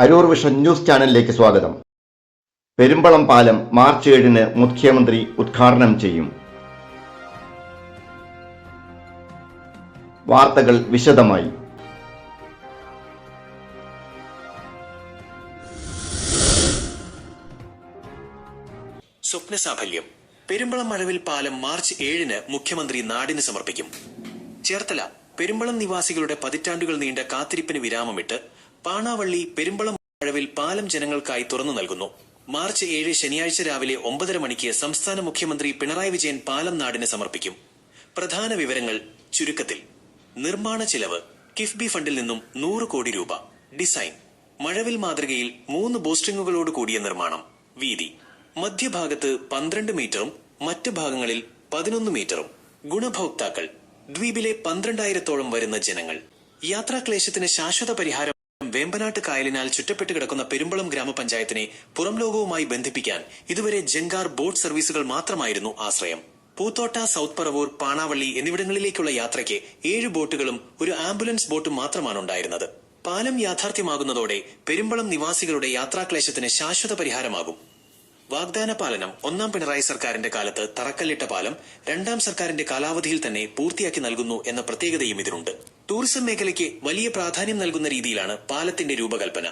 Aroor vision news ചാനലിലേക്ക് സ്വാഗതം. പെരുമ്പളം പാലം മാർച്ച് 7-ന് മുഖ്യമന്ത്രി ഉദ്ഘാടനം ചെയ്യും. വാർത്തകൾ വിശദമായി. സ്വപ്നസാഫല്യം. പെരുമ്പളം മഴവിൽ പാലം മാർച്ച് 7-ന് മുഖ്യമന്ത്രി നാടിന് സമർപ്പിക്കും. ചേർത്തല പെരുമ്പളം നിവാസികളുടെ പതിറ്റാണ്ടുകൾ നീണ്ട കാത്തിരിപ്പിന് വിരാമമിട്ട് പാണാവള്ളി പെരുമ്പളം മഴവിൽ പാലം ജനങ്ങൾക്കായി തുറന്നു നൽകുന്നു. മാർച്ച് 7 ശനിയാഴ്ച രാവിലെ 9:30 മണിക്ക് സംസ്ഥാന മുഖ്യമന്ത്രി പിണറായി വിജയൻ പാലം നാടിന് സമർപ്പിക്കും. പ്രധാന വിവരങ്ങൾ ചുരുക്കത്തിൽ: നിർമ്മാണ ചിലവ് കിഫ്ബി ഫണ്ടിൽ നിന്നും 100 കോടി രൂപ. ഡിസൈൻ മഴവിൽ മാതൃകയിൽ 3 ബോസ്ട്രിങ്ങുകളോട് കൂടിയ നിർമ്മാണം. വീതി മധ്യഭാഗത്ത് 12 മീറ്ററും മറ്റ് ഭാഗങ്ങളിൽ 11 മീറ്ററും. ഗുണഭോക്താക്കൾ ദ്വീപിലെ 12,000-ഓളം വരുന്ന ജനങ്ങൾ. യാത്രാക്ലേശത്തിന് ശാശ്വത പരിഹാരം. വേമ്പനാട്ട് കായലിനാൽ ചുറ്റപ്പെട്ട് കിടക്കുന്ന പെരുമ്പളം ഗ്രാമപഞ്ചായത്തിനെ പുറം ലോകവുമായി ബന്ധിപ്പിക്കാൻ ഇതുവരെ ജങ്കാർ ബോട്ട് സർവീസുകൾ മാത്രമായിരുന്നു ആശ്രയം. പൂത്തോട്ട, സൗത്ത് പറവൂർ, പാണാവള്ളി എന്നിവിടങ്ങളിലേക്കുള്ള യാത്രയ്ക്ക് 7 ബോട്ടുകളും ഒരു ആംബുലൻസ് ബോട്ടും മാത്രമാണ് ഉണ്ടായിരുന്നത്. പാലം യാഥാർത്ഥ്യമാകുന്നതോടെ പെരുമ്പളം നിവാസികളുടെ യാത്രാക്ലേശത്തിന് ശാശ്വത പരിഹാരമാകും. വാഗ്ദാന പാലനം. ഒന്നാം പിണറായി സർക്കാരിന്റെ കാലത്ത് തറക്കല്ലിട്ട പാലം 2ാം സർക്കാരിന്റെ കാലാവധിയിൽ തന്നെ പൂർത്തിയാക്കി നൽകുന്നു എന്ന പ്രത്യേകതയും ഇതിനുണ്ട്. ടൂറിസം മേഖലയ്ക്ക് വലിയ പ്രാധാന്യം നൽകുന്ന രീതിയിലാണ് പാലത്തിന്റെ രൂപകൽപ്പന.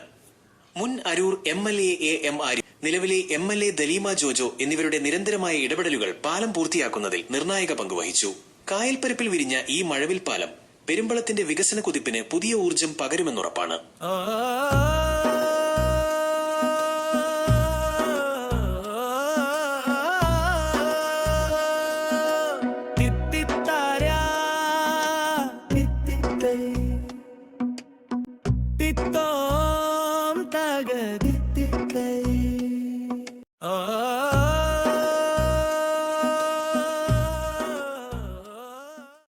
മുൻ അരൂർ MLA AM ആരിഫ്, നിലവിലെ MLA ദലീമ ജോജോ എന്നിവരുടെ നിരന്തരമായ ഇടപെടലുകൾ പാലം പൂർത്തിയാക്കുന്നതിൽ നിർണായക പങ്കുവഹിച്ചു. കായൽപ്പരപ്പിൽ വിരിഞ്ഞ ഈ മഴവിൽ പാലം പെരുമ്പളത്തിന്റെ വികസന കുതിപ്പിന് പുതിയ ഊർജം പകരുമെന്നുറപ്പാണ്. Titom taga titikay.